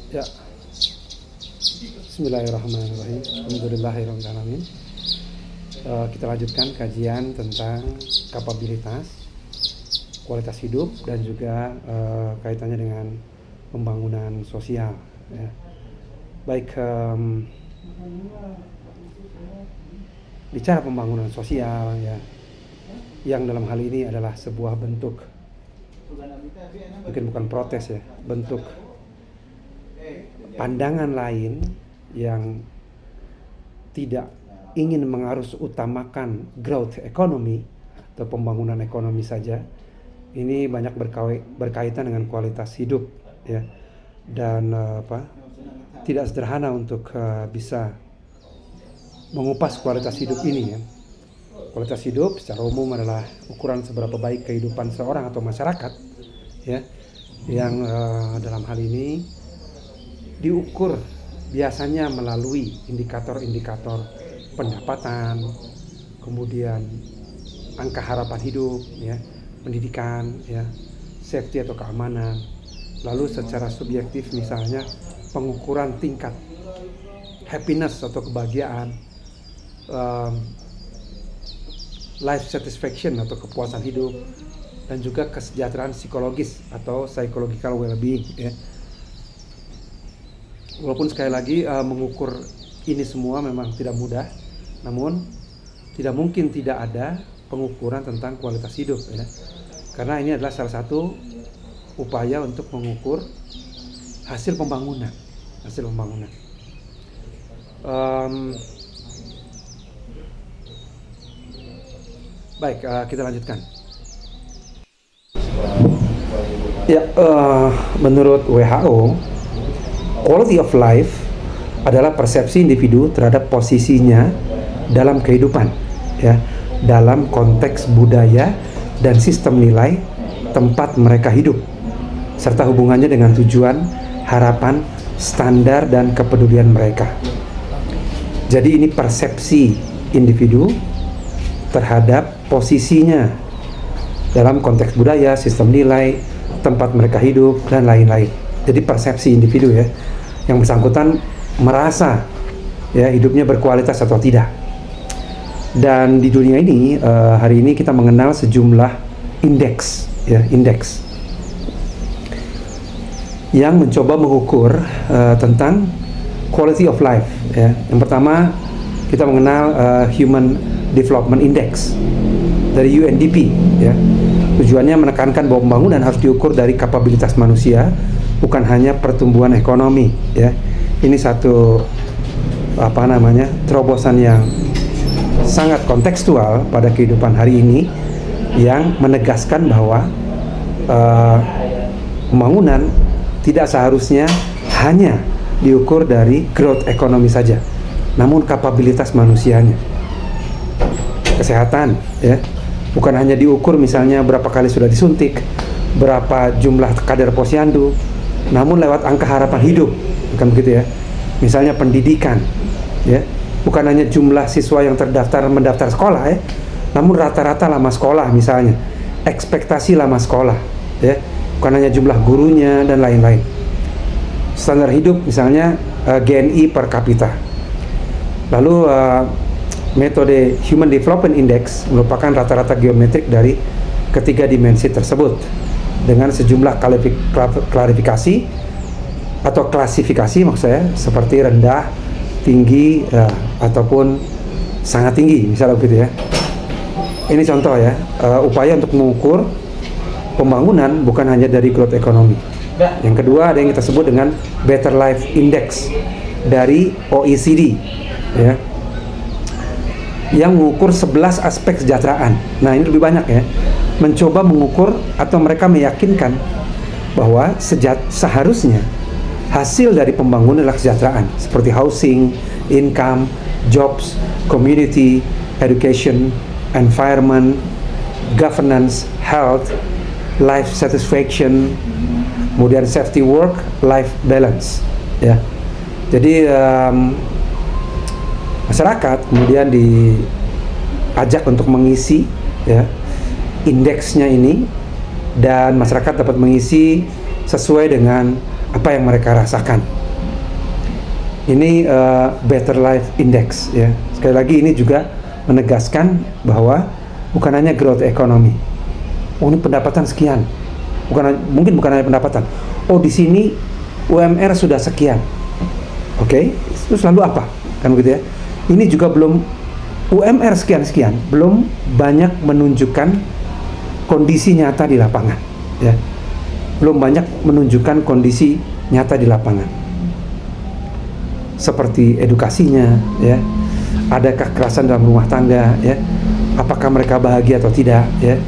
Ya, Bismillahirrahmanirrahim. Alhamdulillahirrahmanirrahim. Kita lanjutkan kajian tentang kapabilitas, kualitas hidup, dan juga kaitannya dengan pembangunan sosial. Ya. Baik, bicara pembangunan sosial, ya, yang dalam hal ini adalah sebuah bentuk, mungkin bukan protes ya, bentuk pandangan lain yang tidak ingin mengarus utamakan growth ekonomi atau pembangunan ekonomi saja. Ini banyak berkaitan dengan kualitas hidup, ya, dan tidak sederhana untuk bisa mengupas kualitas hidup ini, ya. Kualitas hidup secara umum adalah ukuran seberapa baik kehidupan seorang atau masyarakat, ya, yang dalam hal ini diukur biasanya melalui indikator-indikator pendapatan, kemudian angka harapan hidup, ya, pendidikan, ya, safety atau keamanan. Lalu secara subjektif misalnya pengukuran tingkat happiness atau kebahagiaan, life satisfaction atau kepuasan hidup, dan juga kesejahteraan psikologis atau psychological well-being, ya. Walaupun sekali lagi mengukur ini semua memang tidak mudah, namun tidak mungkin tidak ada pengukuran tentang kualitas hidup, ya. Karena ini adalah salah satu upaya untuk mengukur hasil pembangunan. Baik, kita lanjutkan. Ya, menurut WHO, quality of life adalah persepsi individu terhadap posisinya dalam kehidupan, ya, dalam konteks budaya dan sistem nilai tempat mereka hidup, serta hubungannya dengan tujuan, harapan, standar, dan kepedulian mereka. Jadi ini persepsi individu terhadap posisinya dalam konteks budaya, sistem nilai, tempat mereka hidup, dan lain-lain. Jadi persepsi individu, ya, yang bersangkutan merasa, ya, hidupnya berkualitas atau tidak. Dan di dunia ini hari ini kita mengenal sejumlah indeks, ya, indeks yang mencoba mengukur tentang quality of life, ya. Yang pertama kita mengenal Human Development Index dari UNDP, ya. Tujuannya menekankan bahwa pembangunan harus diukur dari kapabilitas manusia, bukan hanya pertumbuhan ekonomi, ya. Ini satu terobosan yang sangat kontekstual pada kehidupan hari ini, yang menegaskan bahwa pembangunan tidak seharusnya hanya diukur dari growth ekonomi saja, namun kapabilitas manusianya. Kesehatan, ya, bukan hanya diukur misalnya berapa kali sudah disuntik, berapa jumlah kadar posyandu, namun lewat angka harapan hidup, bukan begitu, ya. Misalnya pendidikan, ya, bukan hanya jumlah siswa yang mendaftar sekolah, ya, namun rata-rata lama sekolah, misalnya ekspektasi lama sekolah, ya, bukan hanya jumlah gurunya dan lain-lain. Standar hidup misalnya GNI per kapita. Lalu metode Human Development Index merupakan rata-rata geometrik dari ketiga dimensi tersebut dengan sejumlah klarifikasi atau klasifikasi, maksud saya, seperti rendah, tinggi, ataupun sangat tinggi, misalnya begitu, ya. Ini contoh, ya, upaya untuk mengukur pembangunan bukan hanya dari growth ekonomi. Yang kedua ada yang kita sebut dengan Better Life Index dari OECD, ya, yang mengukur 11 aspek kesejahteraan. Nah, ini lebih banyak, ya, mencoba mengukur atau mereka meyakinkan bahwa seharusnya hasil dari pembangunan adalah kesejahteraan seperti housing, income, jobs, community, education, environment, governance, health, life satisfaction, kemudian safety work, life balance, ya. Jadi masyarakat kemudian diajak untuk mengisi, ya, indeksnya ini, dan masyarakat dapat mengisi sesuai dengan apa yang mereka rasakan. Ini Better Life Index ya. Sekali lagi ini juga menegaskan bahwa bukan hanya growth ekonomi. Oh, ini pendapatan sekian. Mungkin bukan hanya pendapatan. Oh, di sini UMR sudah sekian. Oke, terus lalu apa? Kan begitu ya. Ini juga belum UMR sekian-sekian, belum banyak menunjukkan kondisi nyata di lapangan ya. Belum banyak menunjukkan kondisi nyata di lapangan. Seperti edukasinya ya. Adakah kekerasan dalam rumah tangga ya? Apakah mereka bahagia atau tidak ya?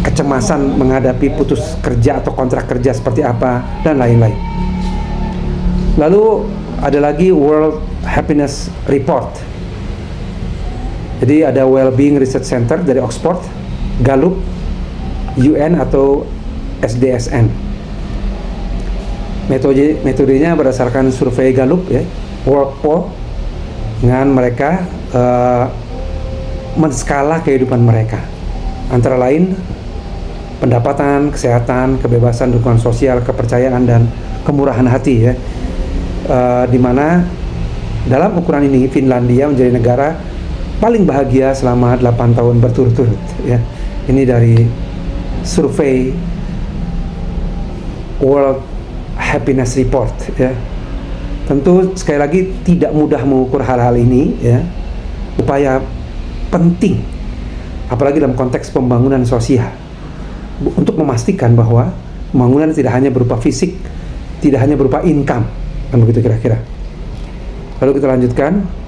Kecemasan menghadapi putus kerja atau kontrak kerja seperti apa, dan lain-lain. Lalu ada lagi World Happiness Report. Jadi ada Wellbeing Research Center dari Oxford, Gallup, UN atau SDSN. Metodenya berdasarkan survei Gallup ya, World Poll, dengan mereka menskala kehidupan mereka. Antara lain pendapatan, kesehatan, kebebasan, dukungan sosial, kepercayaan, dan kemurahan hati ya. Di mana dalam ukuran ini Finlandia menjadi negara paling bahagia selama 8 tahun berturut-turut ya. Ini dari survei World Happiness Report ya. Tentu sekali lagi tidak mudah mengukur hal-hal ini ya. Upaya penting apalagi dalam konteks pembangunan sosial untuk memastikan bahwa pembangunan tidak hanya berupa fisik, tidak hanya berupa income, kan begitu kira-kira. Lalu kita lanjutkan.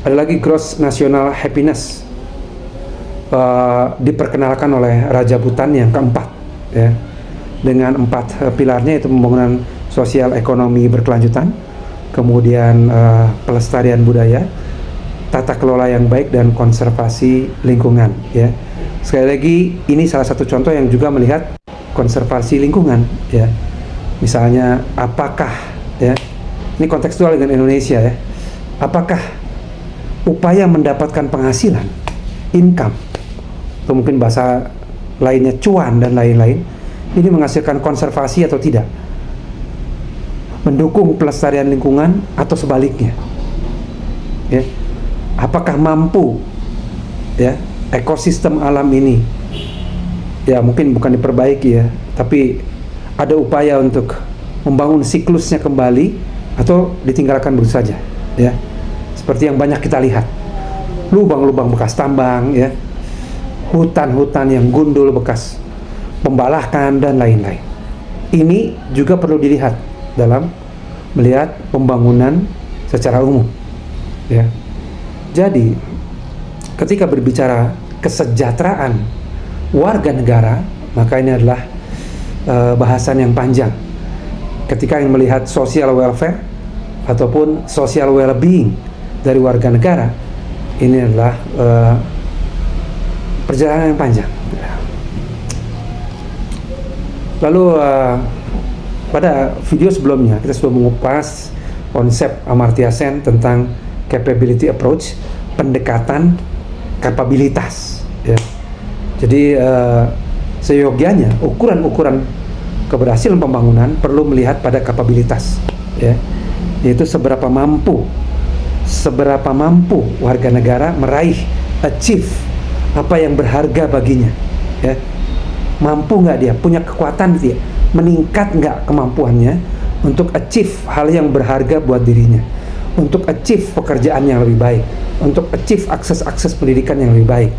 Ada lagi Gross National Happiness, diperkenalkan oleh Raja Bhutan yang keempat ya, dengan 4 pilarnya, yaitu pembangunan sosial ekonomi berkelanjutan, kemudian pelestarian budaya, tata kelola yang baik, dan konservasi lingkungan ya. Sekali lagi ini salah satu contoh yang juga melihat konservasi lingkungan ya. Misalnya apakah ya, ini kontekstual dengan Indonesia ya, apakah upaya mendapatkan penghasilan, income, atau mungkin bahasa lainnya cuan dan lain-lain, ini menghasilkan konservasi atau tidak, mendukung pelestarian lingkungan atau sebaliknya ya. Apakah mampu ya ekosistem alam ini ya, mungkin bukan diperbaiki ya, tapi ada upaya untuk membangun siklusnya kembali atau ditinggalkan begitu saja ya. Seperti yang banyak kita lihat, lubang-lubang bekas tambang ya, hutan-hutan yang gundul bekas pembalakan dan lain-lain. Ini juga perlu dilihat dalam melihat pembangunan secara umum ya. Jadi ketika berbicara kesejahteraan warga negara, maka ini adalah bahasan yang panjang. Ketika yang melihat social welfare ataupun social well-being dari warga negara, ini adalah perjalanan yang panjang. Lalu pada video sebelumnya kita sudah mengupas konsep Amartya Sen tentang capability approach, pendekatan kapabilitas ya. Jadi seyogianya ukuran-ukuran keberhasilan pembangunan perlu melihat pada kapabilitas ya, yaitu seberapa mampu warga negara meraih, achieve apa yang berharga baginya ya. Mampu nggak dia, punya kekuatan dia, meningkat nggak kemampuannya untuk achieve hal yang berharga buat dirinya, untuk achieve pekerjaan yang lebih baik, untuk achieve akses pendidikan yang lebih baik,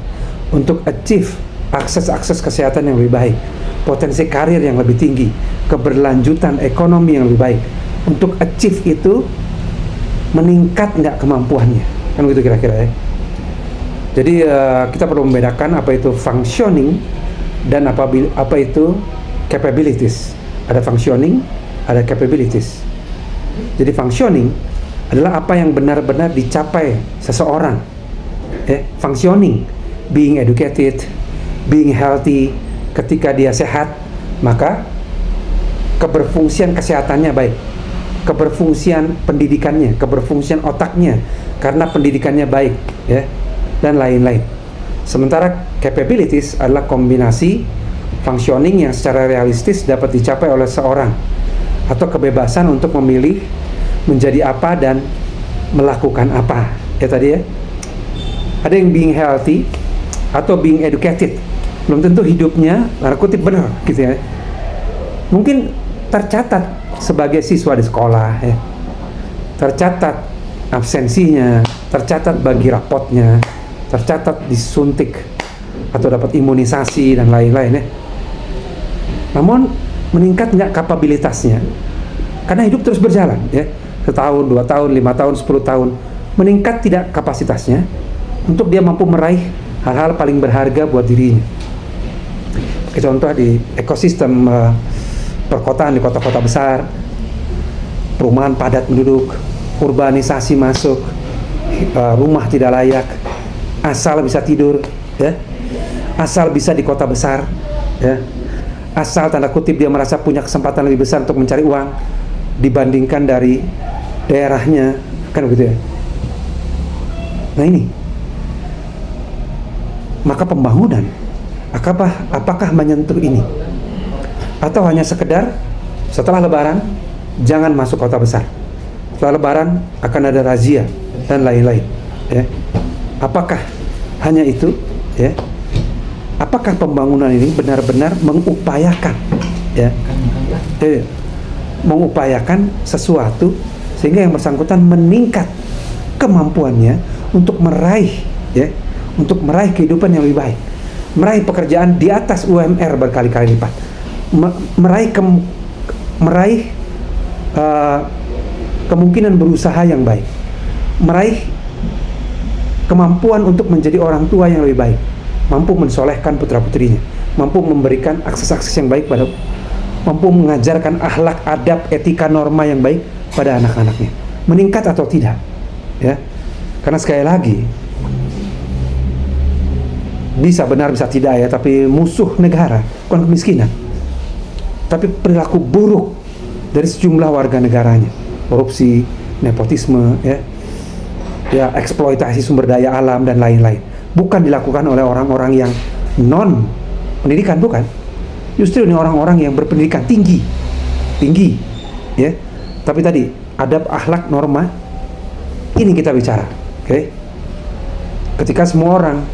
untuk achieve akses kesehatan yang lebih baik, potensi karir yang lebih tinggi, keberlanjutan ekonomi yang lebih baik. Untuk achieve itu meningkat nggak kemampuannya, kan begitu kira-kira ya. Jadi kita perlu membedakan apa itu functioning dan apa itu capabilities. Ada functioning, ada capabilities. Jadi functioning adalah apa yang benar-benar dicapai seseorang functioning, being educated, being healthy. Ketika dia sehat, maka keberfungsian kesehatannya baik, keberfungsian pendidikannya, keberfungsian otaknya karena pendidikannya baik ya, dan lain-lain. Sementara capabilities adalah kombinasi functioning yang secara realistis dapat dicapai oleh seorang atau kebebasan untuk memilih menjadi apa dan melakukan apa. Ya tadi ya, ada yang being healthy atau being educated, belum tentu hidupnya tanda kutip benar gitu ya. Mungkin tercatat sebagai siswa di sekolah ya, tercatat absensinya, tercatat bagi rapotnya, tercatat disuntik atau dapat imunisasi dan lain-lain ya. Namun meningkat nggak kapabilitasnya? Karena hidup terus berjalan ya, setahun, 2 tahun, 5 tahun, 10 tahun, meningkat tidak kapasitasnya untuk dia mampu meraih hal-hal paling berharga buat dirinya. Contoh di ekosistem perkotaan di kota-kota besar, perumahan padat penduduk, urbanisasi masuk, rumah tidak layak, asal bisa tidur ya, asal bisa di kota besar ya, asal tanda kutip dia merasa punya kesempatan lebih besar untuk mencari uang dibandingkan dari daerahnya, kan begitu ya. Nah ini, maka pembangunan apakah menyentuh ini, atau hanya sekedar setelah lebaran jangan masuk kota besar, setelah lebaran akan ada razia dan lain-lain ya. Apakah hanya itu ya? Apakah pembangunan ini benar-benar mengupayakan ya, mengupayakan sesuatu sehingga yang bersangkutan meningkat kemampuannya untuk meraih ya, untuk meraih kehidupan yang lebih baik, meraih pekerjaan di atas UMR berkali-kali lipat, meraih kemungkinan berusaha yang baik, meraih kemampuan untuk menjadi orang tua yang lebih baik, mampu mensolehkan putra-putrinya, mampu memberikan akses-akses yang baik pada, mampu mengajarkan akhlak, adab, etika, norma yang baik pada anak-anaknya. Meningkat atau tidak ya? Karena sekali lagi, bisa benar bisa tidak ya, tapi musuh negara bukan kemiskinan, tapi perilaku buruk dari sejumlah warga negaranya, korupsi, nepotisme ya, eksploitasi sumber daya alam dan lain-lain, bukan dilakukan oleh orang-orang yang non pendidikan, bukan, justru ini orang-orang yang berpendidikan tinggi ya, tapi tadi adab, akhlak, norma, ini kita bicara. Oke. Ketika semua orang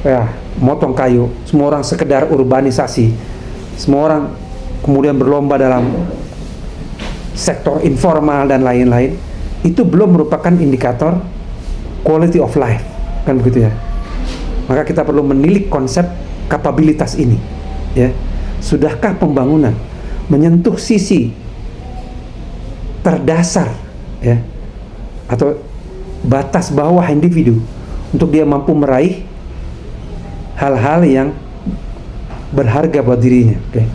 ya motong kayu, semua orang sekedar urbanisasi, semua orang kemudian berlomba dalam sektor informal dan lain-lain, itu belum merupakan indikator quality of life, kan begitu ya. Maka kita perlu menilik konsep kapabilitas ini ya. Sudahkah pembangunan menyentuh sisi terdasar ya, atau batas bawah individu untuk dia mampu meraih hal-hal yang berharga buat dirinya. Oke.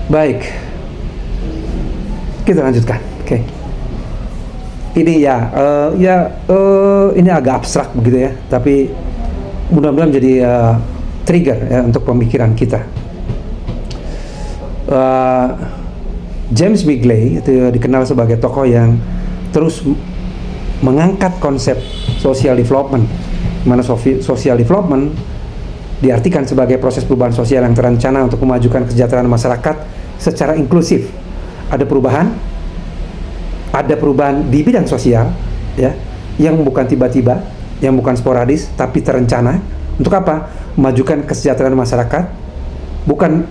Baik, kita lanjutkan. Oke. Ini ini agak abstrak begitu ya, tapi mudah-mudahan menjadi trigger ya untuk pemikiran kita. James Migley itu dikenal sebagai tokoh yang terus mengangkat konsep social development, mana social development diartikan sebagai proses perubahan sosial yang terencana untuk memajukan kesejahteraan masyarakat secara inklusif. Ada perubahan di bidang sosial ya, yang bukan tiba-tiba, yang bukan sporadis, tapi terencana. Untuk apa? Memajukan kesejahteraan masyarakat, bukan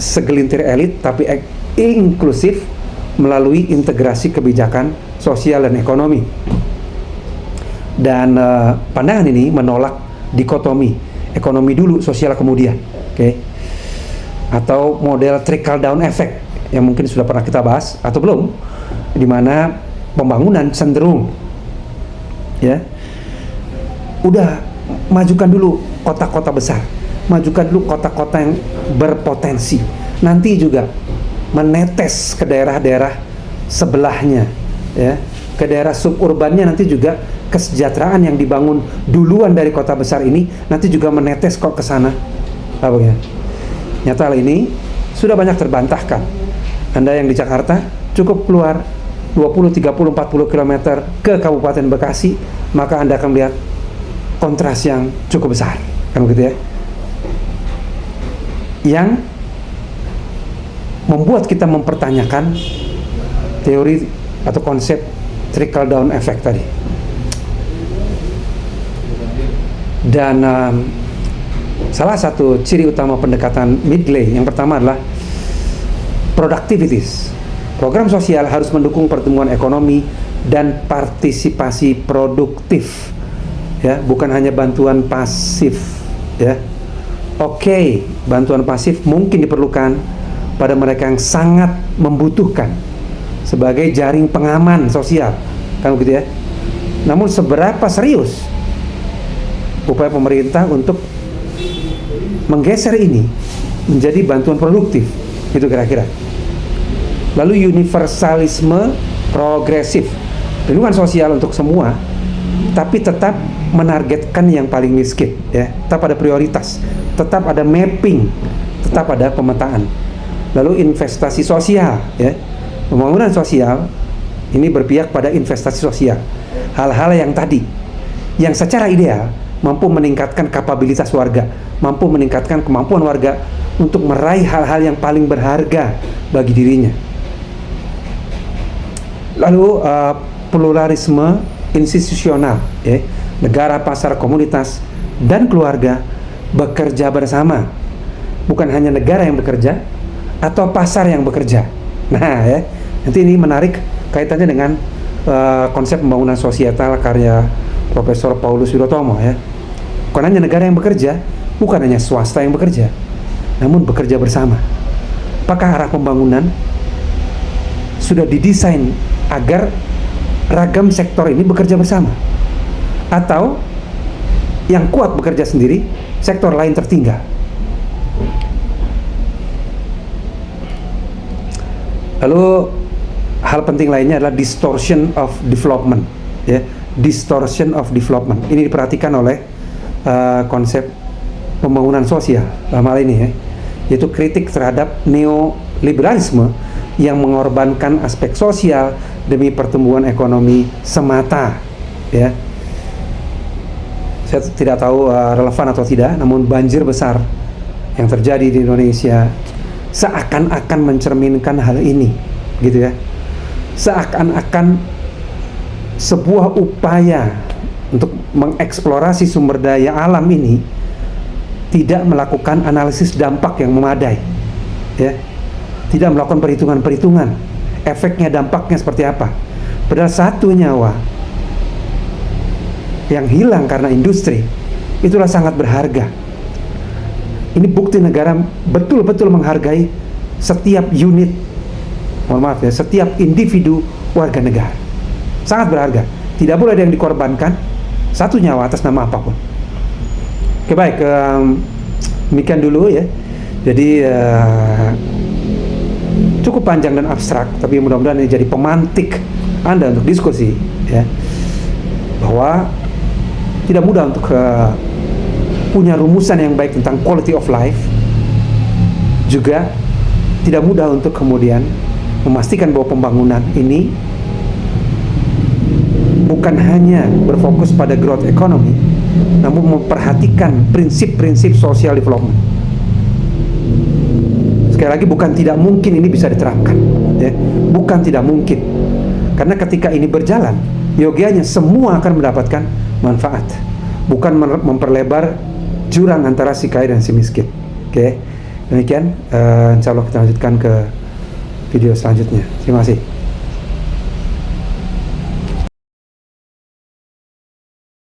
segelintir elit, tapi inklusif melalui integrasi kebijakan sosial dan ekonomi. Dan pandangan ini menolak dikotomi ekonomi dulu, sosial kemudian, atau model trickle down effect yang mungkin sudah pernah kita bahas atau belum, di mana pembangunan cenderung ya, udah majukan dulu kota-kota besar, majukan dulu kota-kota yang berpotensi, nanti juga menetes ke daerah-daerah sebelahnya ya, ke daerah suburbannya, nanti juga kesejahteraan yang dibangun duluan dari kota besar ini nanti juga menetes kok ke sana. Nyata hal ini sudah banyak terbantahkan. Anda yang di Jakarta cukup keluar 20, 30, 40 km ke Kabupaten Bekasi, maka Anda akan melihat kontras yang cukup besar, kan begitu ya, yang membuat kita mempertanyakan teori atau konsep trickle down effect tadi. Dan salah satu ciri utama pendekatan Midgley yang pertama adalah productivities. Program sosial harus mendukung pertumbuhan ekonomi dan partisipasi produktif, ya, bukan hanya bantuan pasif, ya. Oke, bantuan pasif mungkin diperlukan pada mereka yang sangat membutuhkan sebagai jaring pengaman sosial, kan begitu ya. Namun seberapa serius upaya pemerintah untuk menggeser ini menjadi bantuan produktif, itu kira-kira. Lalu universalisme progresif, perlindungan sosial untuk semua, tapi tetap menargetkan yang paling miskin, ya. Tetap ada prioritas, tetap ada mapping, tetap ada pemetaan. Lalu investasi sosial, ya. Pembangunan sosial ini berpihak pada investasi sosial, hal-hal yang tadi, yang secara ideal mampu meningkatkan kapabilitas warga, mampu meningkatkan kemampuan warga untuk meraih hal-hal yang paling berharga bagi dirinya. Lalu pluralisme institusional, ya. Negara, pasar, komunitas, dan keluarga bekerja bersama, bukan hanya negara yang bekerja atau pasar yang bekerja. Nah, ya, nanti ini menarik kaitannya dengan konsep pembangunan sosial karya Profesor Paulus Wirotomo, ya. Bukan hanya negara yang bekerja, bukan hanya swasta yang bekerja, namun bekerja bersama. Apakah arah pembangunan sudah didesain agar ragam sektor ini bekerja bersama? Atau yang kuat bekerja sendiri, sektor lain tertinggal? Lalu hal penting lainnya adalah distortion of development, ya. Distortion of development ini diperhatikan oleh konsep pembangunan sosial dalam hal ini, ya, yaitu kritik terhadap neoliberalisme yang mengorbankan aspek sosial demi pertumbuhan ekonomi semata, ya. Saya tidak tahu relevan atau tidak, namun banjir besar yang terjadi di Indonesia seakan-akan mencerminkan hal ini, gitu ya. Seakan-akan sebuah upaya untuk mengeksplorasi sumber daya alam ini tidak melakukan analisis dampak yang memadai, ya. Tidak melakukan perhitungan-perhitungan efeknya, dampaknya seperti apa. Padahal satu nyawa yang hilang karena industri itulah sangat berharga. Ini bukti negara betul-betul menghargai setiap unit, mohon maaf ya, setiap individu warga negara. Sangat berharga. Tidak boleh ada yang dikorbankan satu nyawa atas nama apapun. Oke, baik, demikian dulu, ya. Jadi cukup panjang dan abstrak, tapi mudah-mudahan ini jadi pemantik Anda untuk diskusi, ya, bahwa tidak mudah untuk punya rumusan yang baik tentang quality of life, juga tidak mudah untuk kemudian memastikan bahwa pembangunan ini bukan hanya berfokus pada growth economy, namun memperhatikan prinsip-prinsip social development. Sekali lagi, bukan tidak mungkin ini bisa diterapkan, ya. Bukan tidak mungkin, karena ketika ini berjalan, yogianya semua akan mendapatkan manfaat, bukan memperlebar jurang antara si kaya dan si miskin. Oke, demikian. Insya Allah kita lanjutkan ke video selanjutnya. Terima kasih.